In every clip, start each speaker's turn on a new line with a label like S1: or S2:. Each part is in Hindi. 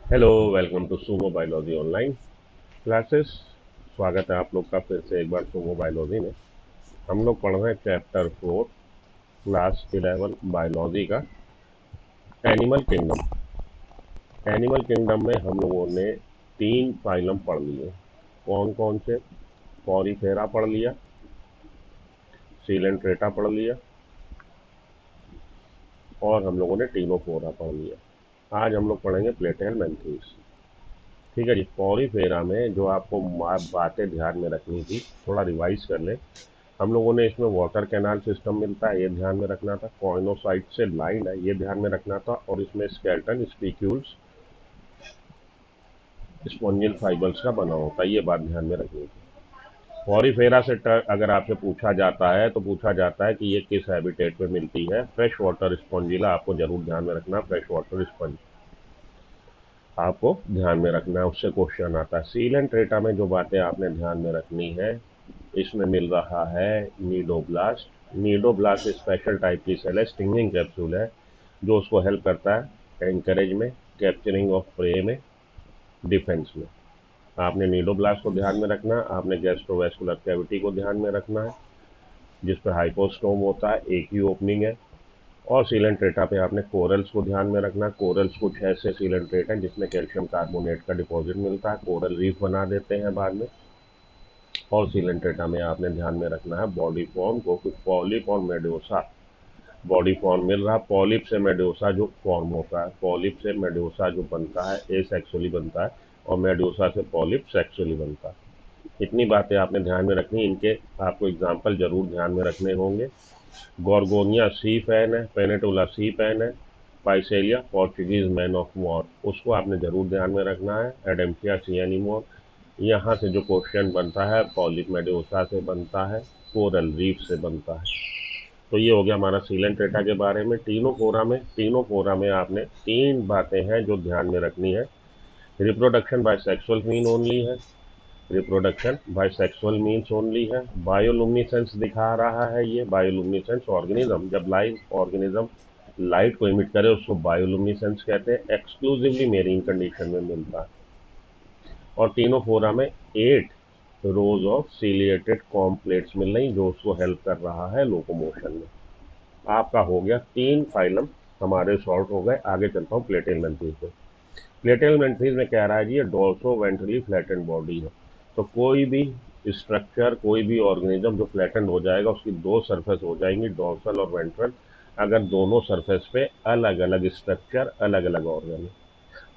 S1: Hello, welcome to sumo biology online classes. स्वागत है आप लोग का फिर से एक बार सुमो बायोलॉजी में। हम लोग पढ़ रहे हैं चैप्टर 4 क्लास 11 बायोलॉजी का एनिमल किंगडम। एनिमल किंगडम में हम लोगों ने 3 फाइलम पढ़ लिए। कौन कौन से? पॉरीफेरा पढ़ लिया, सीलेंट्रेटा पढ़ लिया और हम लोगों ने टीनोफोरा पढ़ लिया। आज हम लोग पढ़ेंगे प्लेटेलमेंथीज। ठीक है जी। पॉरीफेरा में जो आपको बातें ध्यान में रखनी थी, थोड़ा रिवाइज कर ले। हम लोगों ने इसमें वाटर कैनाल सिस्टम मिलता है, ये ध्यान में रखना था। कॉइनोसाइट से लाइन है, ये ध्यान में रखना था। और इसमें स्केलेटन स्पीक्यूल्स स्पॉन्जियल फाइबर्स का बना होता है, ये बात ध्यान में रखनी थी। पॉरीफेरा से अगर आपसे पूछा जाता है तो पूछा जाता है कि ये किस हैबिटेट में मिलती है। फ्रेश वाटर स्पॉन्जिला आपको जरूर ध्यान में रखना। फ्रेश वाटर स्पंज आपको ध्यान में रखना है, उससे क्वेश्चन आता है। सीलेंट्रेटा में जो बातें आपने ध्यान में रखनी है, इसमें मिल रहा है नीडोब्लास्ट। नीडोब्लास्ट स्पेशल टाइप की सेल है, स्टिंगिंग कैप्सूल है, जो उसको हेल्प करता है एंकरेज में, कैप्चरिंग ऑफ प्रे में, डिफेंस में। आपने नीडोब्लास्ट को ध्यान में रखना। आपने गैस्ट्रोवेस्कुलर कैविटी को ध्यान में रखना है, जिस पर हाइपोस्टोम होता है, एक ही ओपनिंग है। और सीलेंट्रेटा पे आपने कोरल्स को ध्यान में रखना। कोरल्स कुछ ऐसे सीलेंट्रेट हैं जिसमें कैल्शियम कार्बोनेट का डिपॉजिट मिलता है, कोरल रीफ बना देते हैं बाद में। और सीलेंट्रेटा में आपने ध्यान में रखना है बॉडी फॉर्म को, कुछ पॉलिप और मेडोसा बॉडी फॉर्म मिल रहा। पॉलिप से मेडोसा जो फॉर्म होता है, पॉलिप से मेडोसा जो बनता है, ए सेक्सुअली बनता है, और मेडोसा से पॉलिप सेक्सुअली बनता है। इतनी बातें आपने ध्यान में रखनी। इनके आपको एग्जाम्पल जरूर ध्यान में रखने होंगे। गॉर्गोनिया सी फैन है, पेनेटोला सी फैन है, पाइसेलिया पोर्चुगीज मैन ऑफ वॉर, उसको आपने जरूर ध्यान में रखना है। एडेम्पिया सियानिमोर, यहाँ से जो क्वेश्चन बनता है पॉलिप मेडोसा से बनता है, कोरल रीफ से बनता है। तो ये हो गया हमारा सीलेंट्रेटा के बारे में। टीनोफोरा में आपने 3 बातें हैं जो ध्यान में रखनी है। Reproduction by sexual mean only है, reproduction by sexual means only है। बायोलुमिनेसेंस दिखा रहा है, ये बायोलुमिनेसेंस ऑर्गेनिज्म, जब लाइव ऑर्गेनिज्म लाइट को इमिट करे उसको बायोलुमिनेसेंस कहते हैं। एक्सक्लूसिवली मेरीन कंडीशन में मिलता है। और टीनोफोरा में 8 रोज ऑफ सीलिएटेड कॉम्प्लेट्स मिल रही, जो उसको हेल्प कर रहा है लोकोमोशन में। आपका हो गया 3 फाइलम हमारे सॉर्ट हो गए। आगे चलता हूँ प्लेटेलमेंथीज पे। प्लेटेलमेंथीज में कह रहा है जी ये डोर्सो वेंट्रली फ्लैटेंड बॉडी है। तो कोई भी स्ट्रक्चर, कोई भी ऑर्गेनिज्म जो फ्लैटेंड हो जाएगा, उसकी 2 सरफेस हो जाएंगी, डोर्सल और वेंट्रल। अगर दोनों सरफेस पे अलग अलग स्ट्रक्चर, अलग अलग ऑर्गन है,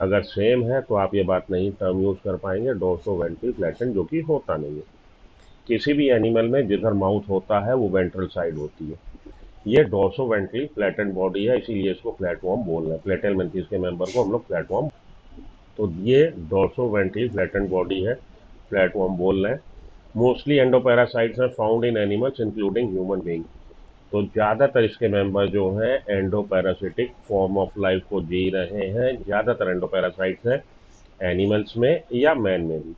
S1: अगर सेम है तो आप ये बात नहीं टर्म यूज कर पाएंगे डोर्सो वेंट्रली फ्लैटेंड, जो कि होता नहीं है। किसी भी एनिमल में जिधर माउथ होता है वो वेंट्रल साइड होती है। ये डोर्सो वेंट्रली फ्लैटेंड बॉडी है, इसीलिए इसको फ्लैटवॉर्म बोल रहे हैं। प्लेटेलमेंथीज के मेंबर को हम लोग फ्लैटवॉर्म, तो ये डोर्सो वेंट्रली फ्लैटेंड बॉडी है, फ्लैटवॉर्म बोल रहे हैं। मोस्टली एंडोपैरासाइट्स हैं found in animals including human being. तो ज़्यादातर इसके मेंबर जो हैं एंडोपैरासिटिक फॉर्म ऑफ लाइफ को जी रहे हैं। ज़्यादातर एंडोपैरासाइट्स हैं एनिमल्स में या मैन में भी।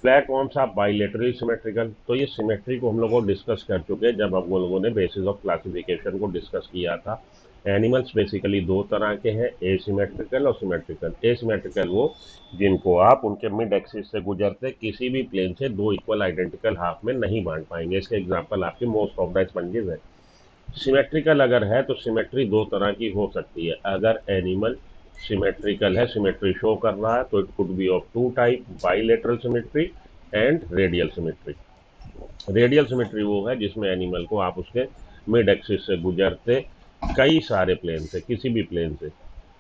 S1: Flatworms are bilaterally symmetrical. तो ये सिमेट्री को हम लोगों डिस्कस कर चुके हैं जब हम लोगों ने बेसिस ऑफ क्लासिफिकेशन को डिस्कस किया था। एनिमल्स बेसिकली 2 तरह के हैं, एसिमेट्रिकल और सिमेट्रिकल। एसिमेट्रिकल वो जिनको आप उनके मिड एक्सिस से गुजरते किसी भी प्लेन से 2 इक्वल आइडेंटिकल हाफ में नहीं बांट पाएंगे। इसके एग्जाम्पल आपके मोस्ट ऑफ द स्पंजेस है। सिमेट्रिकल अगर है तो सिमेट्री 2 तरह की हो सकती है। अगर एनिमल सिमेट्रिकल है, सिमेट्री शो कर रहा है, तो it could be of 2 type, bilateral symmetry and radial symmetry. Radial symmetry वो है जिसमें एनिमल को आप उसके मिड एक्सिस से गुजरते कई सारे प्लेन से, किसी भी प्लेन से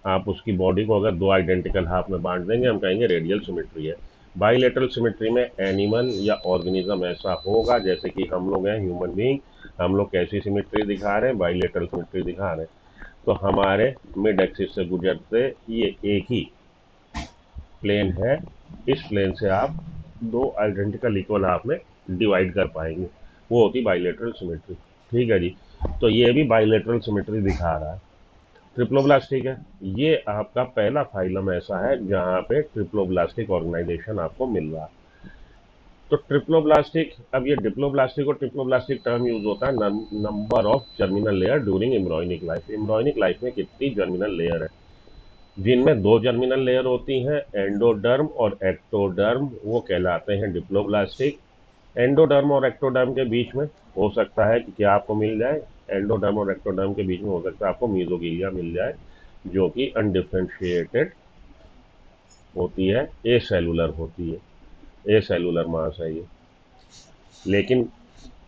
S1: आप उसकी बॉडी को अगर 2 आइडेंटिकल हाफ में बांट देंगे, हम कहेंगे रेडियल सिमेट्री है। बाइलेटरल सिमेट्री में एनिमल या ऑर्गेनिज्म ऐसा होगा, जैसे कि हम लोग हैं ह्यूमन बीइंग, हम लोग कैसी सिमेट्री दिखा रहे हैं, बाइलेटरल सिमेट्री दिखा रहे हैं। तो हमारे मिड एक्सिस से गुजरते ये एक ही प्लेन है, इस प्लेन से आप 2 आइडेंटिकल इक्वल हाफ में डिवाइड कर पाएंगे, वो होती बाइलेटरल सिमेट्री। ठीक है जी। तो ये भी बाइलेटरल सिमेट्री दिखा रहा है। ट्रिप्लोब्लास्टिक है, ये आपका पहला फाइलम ऐसा है जहां पे ट्रिप्लोब्लास्टिक ऑर्गेनाइजेशन आपको मिल रहा है। तो ट्रिप्लोब्लास्टिक, अब ये डिप्लोब्लास्टिक और ट्रिप्लोब्लास्टिक टर्म यूज होता है number of germinal layer during embryonic life. Embryonic life में कितनी जर्मिनल लेयर है, जिनमें दो जर्मिनल लेयर होती हैं, एंडोडर्म और एक्टोडर्म, वो कहलाते हैं डिप्लोब्लास्टिक। एंडोडर्म और एक्टोडर्म के बीच में हो सकता है कि क्या आपको मिल जाए, एंडोडर्म और एक्टोडर्म के बीच में हो सकता है आपको मीजोगिलिया मिल जाए, जो कि अनडिफरेंशिएटेड होती है, ए सेलुलर होती है, ए सेलुलर मास है ये। लेकिन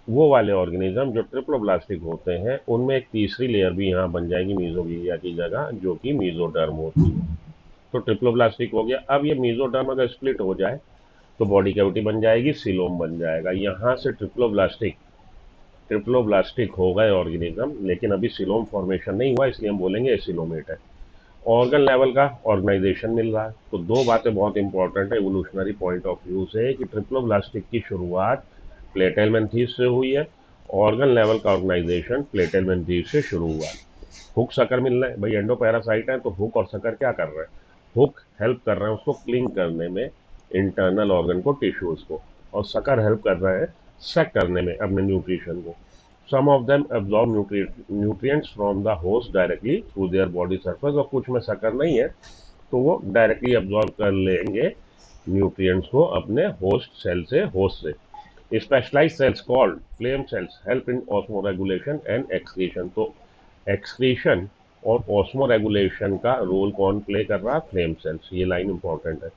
S1: वो वाले ऑर्गेनिज्म जो ट्रिप्लोब्लास्टिक होते हैं, उनमें एक तीसरी लेयर भी यहाँ बन जाएगी मीजोगिलिया की जगह, जो कि मीजोडर्म होती है। तो ट्रिप्लोब्लास्टिक हो गया। अब ये मीजोडर्म अगर स्प्लिट हो जाए तो बॉडी कैविटी बन जाएगी, सिलोम बन जाएगा। यहाँ से ट्रिप्लोब्लास्टिक ट्रिप्लोब्लास्टिक हो गए ऑर्गेनिज्म, लेकिन अभी सिलोम फॉर्मेशन नहीं हुआ, इसलिए हम बोलेंगे एसिलोमेट है। ऑर्गन लेवल का ऑर्गेनाइजेशन मिल रहा है। तो दो बातें बहुत इंपॉर्टेंट है एवोल्यूशनरी पॉइंट ऑफ व्यू से, कि ट्रिप्लोब्लास्टिक की शुरुआत प्लेटेलमेंथीज से हुई है, ऑर्गन लेवल का ऑर्गेनाइजेशन प्लेटेलमेंथीज से शुरू हुआ। हुक सकर मिल रहे हैं भाई, एंडो पैरासाइट है तो हुक और सकर क्या कर रहे हैं, हुक हेल्प कर रहे हैं उसको क्लिंग करने में, इंटरनल ऑर्गन को, टिश्यूज को, और सकर हेल्प कर रहे हैं सक करने में अपने न्यूट्रिशन को। Some of them absorb nutrients from the host directly through their body surface, और कुछ में सकर नहीं है तो वो डायरेक्टली एब्जॉर्ब कर लेंगे न्यूट्रिएंट्स को अपने होस्ट सेल से, होस्ट से। Specialised cells called flame cells help in osmoregulation and excretion. तो एक्सक्रीशन और ऑस्मो रेगुलेशन का रोल कौन प्ले कर रहा है, फ्लेम सेल्स। ये लाइन इंपॉर्टेंट है।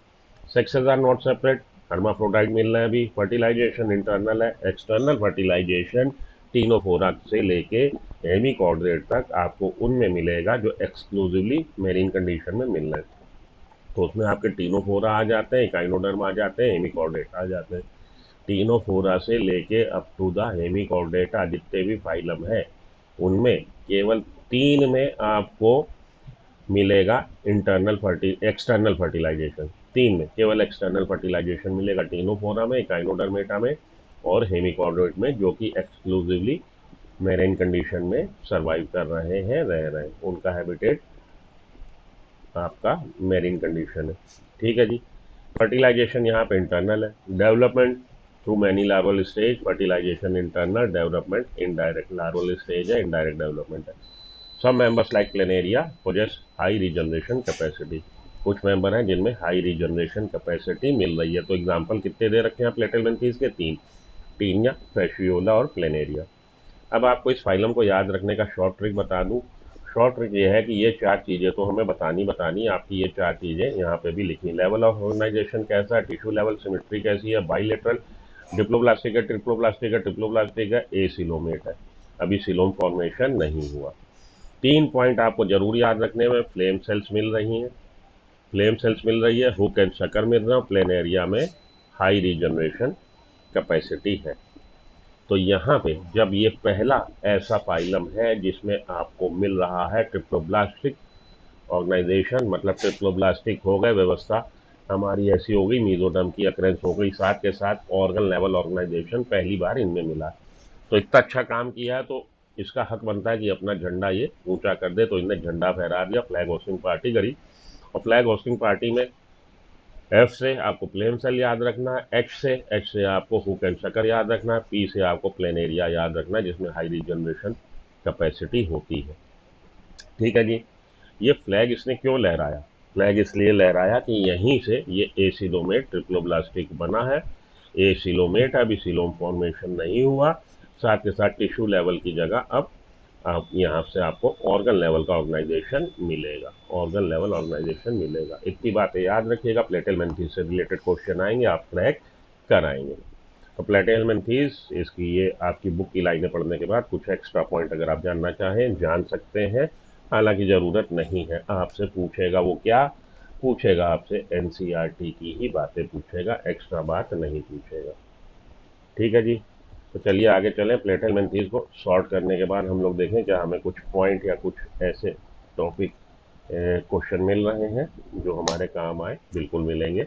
S1: Sexes are not separate, hermaphrodite मिल रहे हैं अभी। फर्टिलाइजेशन इंटरनल है, एक्सटर्नल फर्टिलाइजेशन टीनोफोरा से लेके हेमिकॉर्डेट तक आपको उनमें मिलेगा जो एक्सक्लूसिवली मेरीन कंडीशन में मिल रहे हैं। तो उसमें आपके टीनोफोरा आ जाते हैं, काइनोडर्म आ जाते हैं, हेमिकॉर्डेट आ जाते हैं। टीनोफोरा से लेके अप टू द हेमिकॉर्डेटा जितने भी फाइलम है, उनमें केवल 3 में आपको मिलेगा एक्सटर्नल फर्टिलाइजेशन। 3 में केवल एक्सटर्नल फर्टिलाइजेशन मिलेगा, टीनोफोरा में, काइनोडर्मेटा में और हेमिकॉर्डेट में, जो कि एक्सक्लूसिवली मेरेन कंडीशन में सरवाइव कर रहे हैं, रह रहे हैं। उनका हैबिटेट आपका मेरीन कंडीशन है। ठीक है जी। फर्टिलाइजेशन यहाँ पे इंटरनल है। Development through many larval stage, fertilization internal, development indirect. Larval stage है, इनडायरेक्ट डेवलपमेंट है। Some members like planaria possess high regeneration capacity. कुछ मेंबर हैं जिनमें हाई रीजनरेशन कैपेसिटी मिल रही है। तो एग्जांपल कितने दे रखे हैं प्लेटेलमेंथीज के, 3, टीनिया, फैशियोला और प्लेनेरिया। अब आपको इस फाइलम को याद रखने का शॉर्ट ट्रिक बता दूं। शॉर्ट ट्रिक ये है कि ये 4 चीज़ें तो हमें बतानी आपकी, ये 4 चीज़ें यहाँ पे भी लिखी। लेवल ऑफ ऑर्गेनाइजेशन कैसा है, टिश्यू लेवल सिमेट्री कैसी है, बाइलेटरल, डिप्लोब्लास्टिक है, ट्रिप्लोब्लास्टिक है, ट्रिप्लोब्लास्टिक है, एसिलोमेट है, अभी सिलोम फॉर्मेशन नहीं हुआ। 3 पॉइंट आपको जरूर याद रखने में, फ्लेम सेल्स मिल रही हैं, फ्लेम सेल्स मिल रही है, हुक एंड शकर मिल रहा है, प्लेन एरिया में हाई रीजनरेशन कैपेसिटी है। तो यहाँ पे जब ये पहला ऐसा फाइलम है जिसमें आपको मिल रहा है ट्रिप्लोब्लास्टिक ऑर्गेनाइजेशन, मतलब ट्रिप्लोब्लास्टिक हो गए, व्यवस्था हमारी ऐसी हो गई, मीजोडर्म की अक्रेंस हो गई, साथ के साथ ऑर्गन लेवल ऑर्गेनाइजेशन पहली बार इनमें मिला। तो इतना अच्छा काम किया है तो इसका हक बनता है कि अपना झंडा ये ऊंचा कर दे। तो इनने झंडा फहरा दिया, फ्लैग होस्टिंग पार्टी करी। और फ्लैग होस्टिंग पार्टी में एफ से आपको प्लेन सेल याद रखना है, एच से आपको हुक एंड शकर याद रखना है, पी से आपको प्लेन एरिया याद रखना है जिसमें हाई रीजनरेशन कैपेसिटी होती है। ठीक है जी। ये फ्लैग इसने क्यों लहराया, फ्लैग इसलिए लहराया कि यहीं से ये एसिलोमेट ट्रिप्लोब्लास्टिक बना है। एसिलोमेट अभी सिलोम फॉर्मेशन नहीं हुआ, साथ के साथ टिश्यू लेवल की जगह अब आप यहाँ से आपको ऑर्गन लेवल का ऑर्गेनाइजेशन मिलेगा, ऑर्गन लेवल ऑर्गेनाइजेशन मिलेगा। इतनी बातें याद रखिएगा, प्लेटेलमेंथीज से रिलेटेड क्वेश्चन आएंगे, आप क्रैक कराएंगे। तो प्लेटेलमेंथीज, इसकी ये आपकी बुक की लाइनें पढ़ने के बाद कुछ एक्स्ट्रा पॉइंट अगर आप जानना चाहें जान सकते हैं, हालांकि ज़रूरत नहीं है। आपसे पूछेगा वो क्या पूछेगा, आपसे एनसीईआरटी की ही बातें पूछेगा, एक्स्ट्रा बात नहीं पूछेगा। ठीक है जी। तो चलिए आगे चलें। प्लेटेलमेंथीज को सॉर्ट करने के बाद हम लोग देखें क्या हमें कुछ पॉइंट या कुछ ऐसे टॉपिक क्वेश्चन मिल रहे हैं जो हमारे काम आए। बिल्कुल मिलेंगे,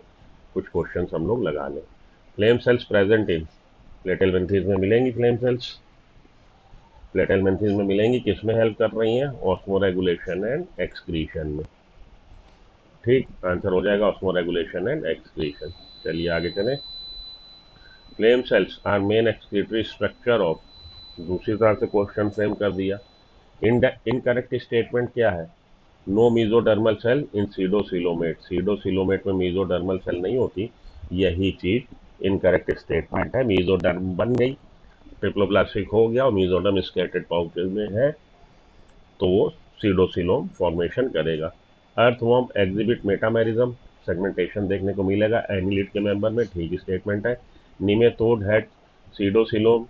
S1: कुछ क्वेश्चन हम लोग लगा लें। फ्लेम सेल्स प्रेजेंट इन प्लेटेलमेंथीज में मिलेंगी, फ्लेम सेल्स प्लेटेलमेंथीज में मिलेंगी, किस में हेल्प कर रही हैं, ऑस्मो रेगुलेशन एंड एक्सक्रीशन में। ठीक, आंसर हो जाएगा ऑस्मो रेगुलेशन एंड एक्सक्रीशन। चलिए आगे चलें। Flame cells are main excretory structure of, दूसरी तरह से क्वेश्चन फ्रेम कर दिया। इनकरेक्ट स्टेटमेंट क्या है, नो मीजोडर्मल सेल इन सीडोसिलोमेट, सीडोसिलोमेट में मीजोडर्मल सेल नहीं होती, यही चीज इनकरेक्ट स्टेटमेंट है। मीजोडर्म बन गई, ट्रिप्लोप्लास्टिक हो गया और मीजोडर्म स्कैटर्ड पाउचेज में है तो वो सीडोसिलोम फॉर्मेशन करेगा। अर्थवॉर्म एग्जिबिट मेटामेरिज्म, सेगमेंटेशन देखने को मिलेगा एनिलिड के मेंबर में, ठीक स्टेटमेंट है। निमेटोड हैड सीडोसिलोम,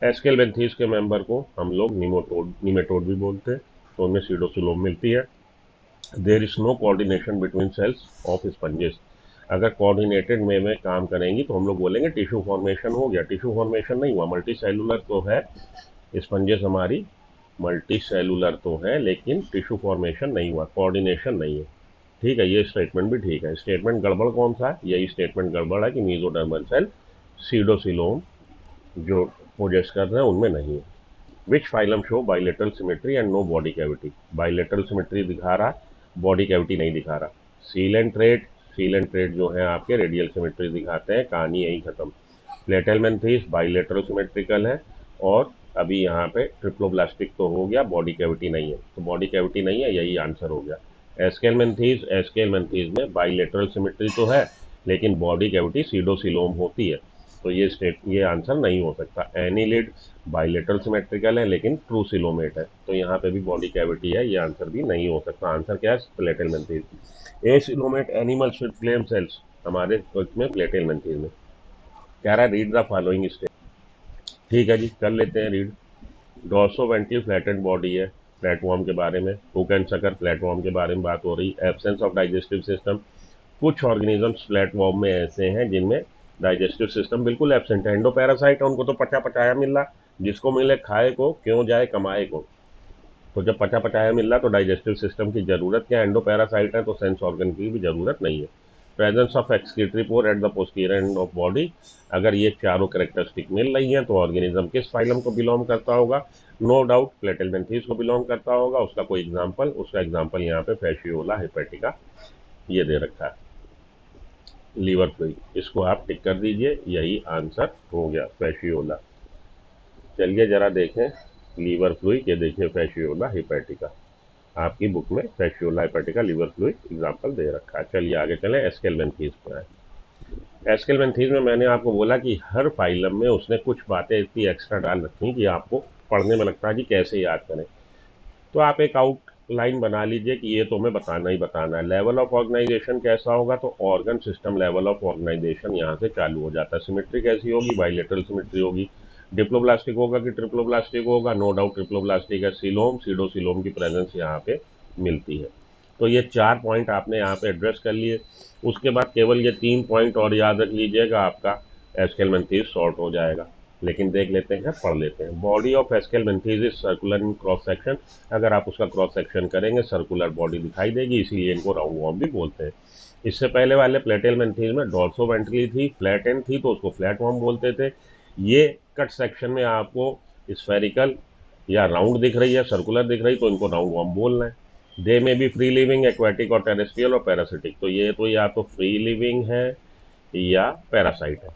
S1: एस्केलबेंथीस के मेंबर को हम लोग निमेटोड भी बोलते हैं, तो उनमें सीडोसिलोम मिलती है। There is no coordination between cells of sponges, अगर कोऑर्डिनेटेड में काम करेंगी तो हम लोग बोलेंगे टिश्यू फॉर्मेशन हो गया, टिश्यू फॉर्मेशन नहीं हुआ। मल्टी सेलुलर तो है स्पंजेस हमारी, मल्टी सेलुलर तो है लेकिन टिश्यू फॉर्मेशन नहीं हुआ, कोऑर्डिनेशन नहीं है। ठीक है, ये स्टेटमेंट भी ठीक है। स्टेटमेंट गड़बड़ कौन सा है? यही स्टेटमेंट गड़बड़ है कि मीजोडर्मल सेल सीडोसिलोम जो पोजेस कर रहे हैं उनमें नहीं है। Which phylum show bilateral symmetry and no body cavity, bilateral symmetry दिखा रहा, बॉडी कैविटी नहीं दिखा रहा। सील एंड ट्रेड, सील एंड ट्रेड जो है आपके रेडियल सिमेट्री दिखाते हैं, कहानी यही खत्म। प्लेटेलमेंथीस बाइलेटरल सिमेट्रिकल है, और अभी यहाँ पे ट्रिप्लोब्लास्टिक तो हो गया, बॉडी कैविटी नहीं है, तो बॉडी कैविटी नहीं है, यही आंसर हो गया। एस्केलमेंथीस, एस्केलमेंथीस में बाइलेटरल सिमेट्री तो है लेकिन बॉडी कैविटी सीडोसिलोम होती है, तो ये आंसर नहीं हो सकता। एनिलिड बाइलेटरल सिमेट्रिकल है लेकिन ट्रू सिलोमेट है, तो यहाँ पे भी बॉडी कैविटी है, ये आंसर भी नहीं हो सकता। आंसर क्या है? Platyhelminthes. Acoelomate animal with flame cells, हमारे में प्लेटेलमेंथीस में कह रहा है रीड द फॉलोइंग स्टेट। ठीक है जी, कर लेते हैं रीड। डॉर्सोवेंट्रल फ्लैटेंड बॉडी है, प्लेटफॉर्म के बारे में, हुक एंड सकर प्लेटफॉर्म के बारे में बात हो रही। एब्सेंस ऑफ डाइजेस्टिव सिस्टम, कुछ ऑर्गेनिजम्स प्लेटफॉर्म में ऐसे हैं जिनमें डाइजेस्टिव सिस्टम बिल्कुल एब्सेंट है। एंडोपैरासाइट है, उनको तो पचा पचाया मिल रहा, जिसको मिले खाए को, क्यों जाए कमाए को। तो जब पचा पचाया मिल रहा तो डाइजेस्टिव सिस्टम की जरूरत क्या? एंडोपैरासाइट है तो सेंस ऑर्गन की भी जरूरत नहीं है। Presence of excretory pour at the posterior end of body, अगर ये चारों कैरेक्टरिस्टिक मिल रही हैं तो ऑर्गेनिज्म किस फाइलम को बिलोंग करता होगा? नो डाउट प्लेटेलमेंथीस को बिलोंग करता होगा। उसका कोई एग्जाम्पल, उसका एग्जाम्पल यहाँ पे फैसियोला हेपेटिका ये दे रखा है, लीवर फ्लूइड, इसको आप टिक कर दीजिए, यही आंसर हो गया, फैसियोला। चलिए जरा देखें लीवर फ्लूइड, ये देखिए फैसियोला हेपेटिका, आपकी बुक में Fasciola hepatica liver fluid example दे रखा है। चलिए आगे चलें, एस्केलमेंथीस पर है। एस्केलमेंथीस में मैंने आपको बोला कि हर फाइलम में उसने कुछ बातें इतनी एक्स्ट्रा डाल रखी कि आपको पढ़ने में लगता है कि कैसे याद करें, तो आप एक आउटलाइन बना लीजिए कि ये तो हमें बताना ही बताना है। लेवल ऑफ ऑर्गेनाइजेशन कैसा होगा? तो organ system level of organization यहाँ से चालू हो जाता है। सिमेट्री कैसी होगी? बाइलेटरल सिमेट्री होगी। डिप्लोब्लास्टिक होगा कि ट्रिप्लोब्लास्टिक होगा? नो डाउट ट्रिप्लोब्लास्टिक है। सिलोम, सीडोसिलोम की प्रेजेंस यहाँ पे मिलती है। तो ये 4 पॉइंट आपने यहाँ पे एड्रेस कर लिए। उसके बाद केवल ये 3 पॉइंट और याद रख लीजिएगा, आपका एस्केलमेंथीस सॉर्ट हो जाएगा। लेकिन देख लेते हैं, पढ़ लेते हैं। Body of aschelminthes is circular in cross section, अगर आप उसका क्रॉस सेक्शन करेंगे सर्कुलर बॉडी दिखाई देगी, इसलिए इनको राउंड वॉर्म भी बोलते हैं। इससे पहले वाले प्लेटेलमेंथीस में डॉर्सोवेंट्रली थी, फ्लैट एंड थी, तो उसको फ्लैट वॉर्म बोलते थे। ये कट सेक्शन में आपको स्फेरिकल या राउंड दिख रही है, सर्कुलर दिख रही, तो इनको राउंड वॉर्म बोलना है। दे में भी फ्री लिविंग, एक्वेटिक और टेरेस्ट्रियल और पैरासिटिक, तो ये तो या तो फ्री लिविंग है या पैरासाइट है।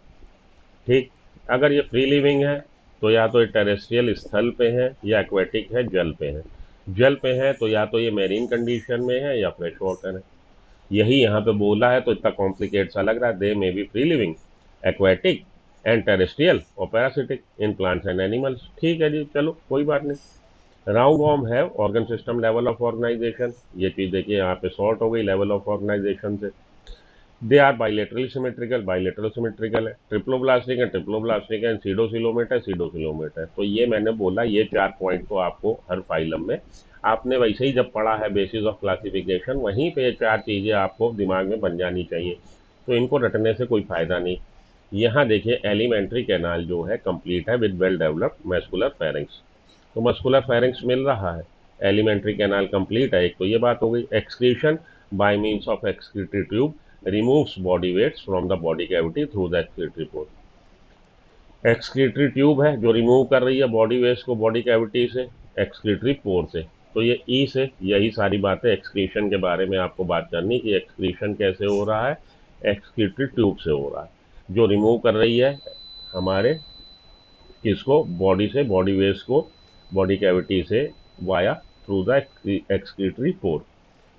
S1: ठीक, अगर ये फ्री लिविंग है तो या तो ये टेरेस्ट्रियल स्थल पे है या एक्वेटिक है जल पे है। जल पे है तो या तो ये मेरीन कंडीशन में है या फ्रेश वाटर है। यही यहाँ पे बोला है तो इतना कॉम्प्लिकेट सा लग रहा है। They may be free living, aquatic and terrestrial और parasitic in plants and animals. ठीक है जी, चलो कोई बात नहीं। राउंड वॉर्म है organ system level of organisation, ये चीज़ देखिए यहाँ पे शॉर्ट हो गई लेवल ऑफ ऑर्गेनाइजेशन से। They are bilaterally symmetrical, bilateral symmetrical है। ट्रिप्लोब्लास्टिक है, ट्रिप्लोब्लास्टिक है। सीडोसिलोमेट है, सीडोसिलोमेट है। तो ये मैंने बोला, ये 4 पॉइंट तो आपको हर फाइलम में आपने वैसे ही जब पढ़ा है बेसिस ऑफ क्लासिफिकेशन, वहीं पे ये 4 चीज़ें आपको दिमाग में बन जानी चाहिए, तो इनको रटने से कोई फ़ायदा नहीं। यहाँ देखिए एलिमेंट्री कैनाल जो है कंप्लीट है with well developed muscular pharynx, तो मस्कुलर फेरिंग्स मिल रहा है, एलिमेंट्री कैनाल कंप्लीट है। एक तो ये बात हो गई। Excretion bye means of excretory tube removes body weights from the body cavity through the excretory pore। Excretory tube है जो रिमूव कर रही है बॉडी वेस्ट को बॉडी कैविटी से, एक्सक्रीटरी पोर से। तो ये ई से यही सारी बातें एक्सक्रीशन के बारे में आपको बात करनी कि एक्सक्रीशन कैसे हो रहा है, एक्सक्रीटरी ट्यूब से हो रहा है जो रिमूव कर रही है हमारे किसको, बॉडी से, बॉडी वेस्ट को बॉडी कैविटी से via through the excretory pore.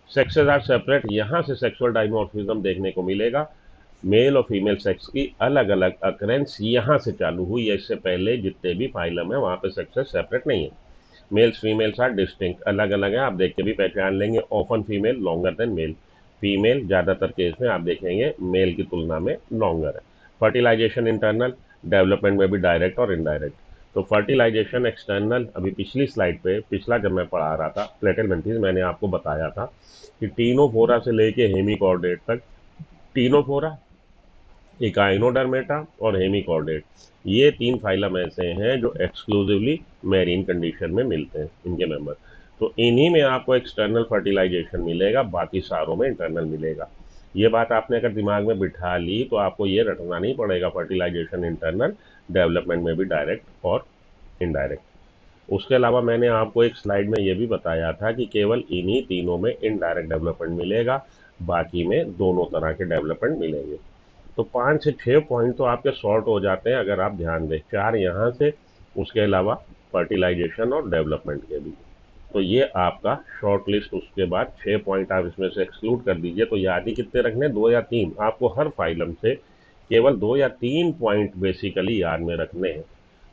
S1: Sexes are separate, यहाँ से सेक्सुअल डाइमॉर्फिज्म देखने को मिलेगा। मेल और फीमेल सेक्स की अलग अलग अकरेंस यहाँ से चालू हुई है, इससे पहले जितने भी फाइलम है वहाँ पे सेक्सेस सेपरेट नहीं है। मेल्स फीमेल्स आर डिस्टिंक्ट, अलग अलग है, आप देख के भी पहचान लेंगे। Often female longer than male, female ज़्यादातर केस में आप देखेंगे मेल की तुलना में लॉन्गर है। फर्टिलाइजेशन इंटरनल, डेवलपमेंट में भी डायरेक्ट और इनडायरेक्ट। तो फर्टिलाइजेशन एक्सटर्नल, अभी पिछली स्लाइड पे पिछला जब मैं पढ़ा रहा था प्लेटेलमेंथीज, मैंने आपको बताया था कि टीनोफोरा से लेके हेमिकॉर्डेट तक, टीनोफोरा, इकाइनोडर्मेटा और हेमिकॉर्डेट, ये 3 फाइलम ऐसे हैं जो एक्सक्लूसिवली मैरीन कंडीशन में मिलते हैं इनके मेंबर। तो इन्हीं में आपको एक्सटर्नल फर्टिलाइजेशन मिलेगा, बाकी सारों में इंटरनल मिलेगा। ये बात आपने अगर दिमाग में बिठा ली तो आपको ये रटना नहीं पड़ेगा, फर्टिलाइजेशन इंटरनल, डेवलपमेंट में भी डायरेक्ट और इनडायरेक्ट। उसके अलावा मैंने आपको एक स्लाइड में ये भी बताया था कि केवल इन्हीं तीनों में इनडायरेक्ट डेवलपमेंट मिलेगा, बाकी में दोनों तरह के डेवलपमेंट मिलेंगे। तो 5 से 6 पॉइंट तो आपके सॉर्ट हो जाते हैं अगर आप ध्यान दें, 4 यहाँ से, उसके अलावा फर्टिलाइजेशन और डेवलपमेंट के भी। तो ये आपका शॉर्ट लिस्ट, उसके बाद 6 पॉइंट आप इसमें से एक्सक्लूड कर दीजिए। तो याद ही कितने रखने, 2 या 3, आपको हर फाइलम से केवल 2 या 3 पॉइंट बेसिकली याद में रखने हैं।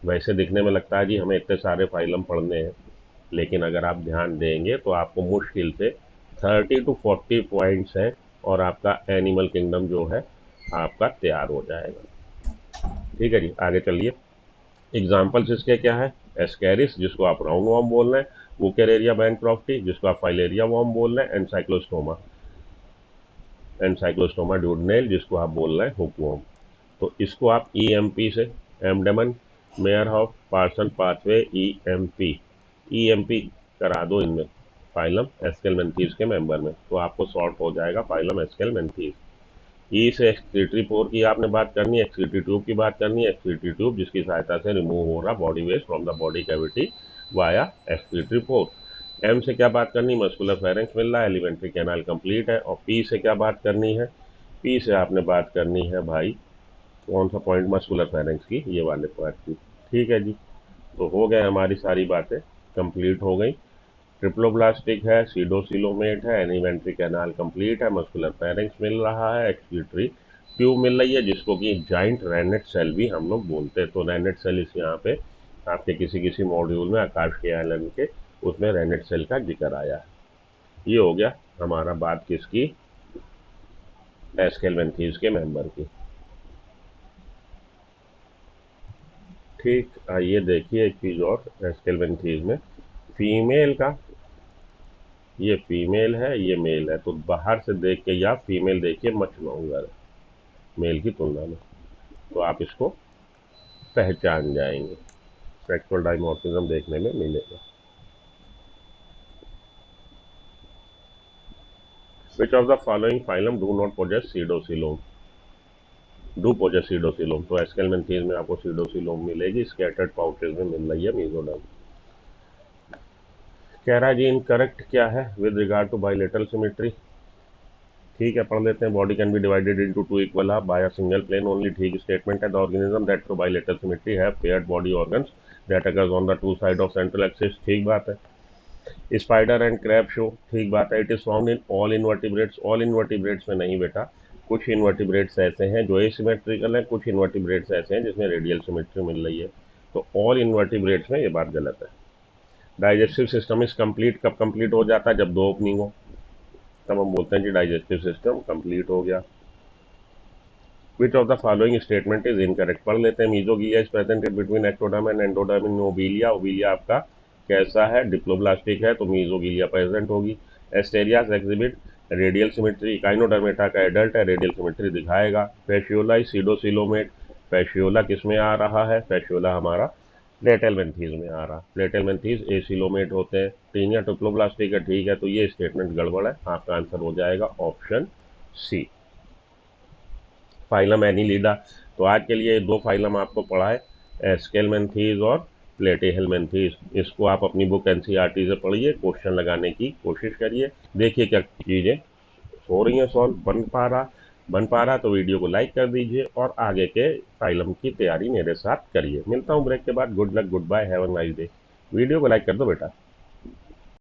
S1: वैसे दिखने में लगता है जी हमें इतने सारे फाइलम पढ़ने हैं, लेकिन अगर आप ध्यान देंगे तो आपको मुश्किल से 30 to 40 पॉइंट्स हैं और आपका एनिमल किंगडम जो है आपका तैयार हो जाएगा। ठीक है जी, आगे चलिए। एग्जाम्पल्स इसके क्या है, एस्कैरिस जिसको आप राउंड वॉर्म बोल रहे हैं, वुकेरेरिया बैंक्रॉफ्टी जिसको आप फाइलेरिया वॉर्म बोल रहे हैं, एनसाइक्लोस्टोमा ड्यूडनेल जिसको आप बोल रहे हैं हुक वॉर्म। तो इसको आप ईएमपी से, एमडेमन, मेयरहॉफ, पार्सन पाथवे, ईएमपी करा दो इनमें, फाइलम एस्केलमेंथीज के मेंबर में, तो आपको सॉर्ट हो जाएगा फाइलम एस्केलमेंथीज। ई से एक्सक्रीटरी पोर की आपने बात करनी है, एक्सक्रीटरी ट्यूब की बात करनी है, एक्सक्रीटरी ट्यूब जिसकी सहायता से रिमूव हो रहा body waste from the body cavity via excretory pore. एम से क्या बात करनी, मस्कुलर फेरेंक्स मिल रहा है, एलिमेंट्री कैनाल कंप्लीट है। और पी से क्या बात करनी है, पी से आपने बात करनी है भाई कौन सा पॉइंट, मस्कुलर फेरेंक्स की, ये वाले पार्ट की। ठीक है जी, तो हो गए हमारी सारी बातें कंप्लीट हो गई। ट्रिप्लोब्लास्टिक है, सीडोसिलोमेट है, एलिमेंट्री कैनाल कंप्लीट है, मस्कुलर फेरेंक्स मिल रहा है, एक्सक्रीटरी ट्यूब मिल रही है जिसको कि जाइंट रेनेट सेल भी हम लोग बोलते हैं। तो रेनेट सेल इस यहाँ पे आपके किसी किसी मॉड्यूल में आकाश के आइलैंड के उसमें रेनेट सेल का जिक्र आया है। ये हो गया हमारा बात किसकी, एस्केलमेंथीज के मेंबर की। ठीक, आइए देखिए एक चीज़ और, एस्केलमेंथीज में फीमेल का, ये फीमेल है ये मेल है, तो बाहर से देख के या फीमेल देखिए मच लॉन्गर है मेल की तुलना में, तो आप इसको पहचान जाएंगे, सेक्सुअल डाइमॉर्फिज्म देखने में मिलेगा। Which of the following phylum do not possess pseudocoelom, do possess pseudocoelom, तो एस्केलमेंथीज में आपको सीडोसिलोम मिलेगी, स्कैटर्ड पाउचेज में मिल रही है मेसोडर्म। कह रहा है जी इनकरेक्ट क्या है with regard to bilateral symmetry. ठीक है, पढ़ लेते हैं। Body can be divided into 2 equal half by a single plane only. ठीक स्टेटमेंट है। The organism that through bilateral symmetry have paired body organs that occurs on the 2 side of central axis. ठीक बात है। स्पाइडर एंड क्रैब शो, ठीक बात है। It is found in all invertebrates, all invertebrates में नहीं बेटा, कुछ इनवर्टिब्रेट्स ऐसे हैं जो एसिमेट्रिकल हैं, कुछ इनवर्टिब्रेट्स ऐसे हैं जिसमें रेडियल सिमेट्री मिल रही है। तो ऑल इनवर्टिब्रेट्स में ये बात गलत है। डाइजेस्टिव सिस्टम इज कंप्लीट, कब कंप्लीट हो जाता है, जब 2 ओपनिंग हो, तब हम बोलते हैं कि डाइजेस्टिव सिस्टम कंप्लीट हो गया। Which of the following statement is incorrect, पढ़ लेते हैं। Mesoglea is present between ectoderm and endoderm in Obelia, Obelia आपका कैसा है, डिप्लोब्लास्टिक है, तो मीजोगिलिया प्रेजेंट होगी। Asterias exhibit radial symmetry, echinodermata का एडल्ट है, रेडियल सिमेट्री दिखाएगा। फैशियोला सीडोसिलोमेट, फैशियोला किस में आ रहा है, फैशियोला हमारा प्लेटेलमेंथीज में आ रहा, प्लेटेलमेंथीज एसिलोमेट होते हैं। टीनिया ट्रिप्लोब्लास्टिक है, ठीक है, तो ये स्टेटमेंट गड़बड़ है, आपका आंसर हो जाएगा ऑप्शन सी, फाइलम एनिलिडा। तो आज के लिए 2 फाइलम आपको पढ़ाए, एस्केलमेंथीज और प्लेटेहेलमेंथीज। इसको आप अपनी बुक एनसीईआरटी से पढ़िए, क्वेश्चन लगाने की कोशिश करिए, देखिए क्या चीज़ें हो रही हैं सॉल्व, बन पा रहा तो वीडियो को लाइक कर दीजिए और आगे के फाइलम की तैयारी मेरे साथ करिए। मिलता हूँ ब्रेक के बाद। Good luck, good bye, have a nice day. Video को लाइक कर दो बेटा।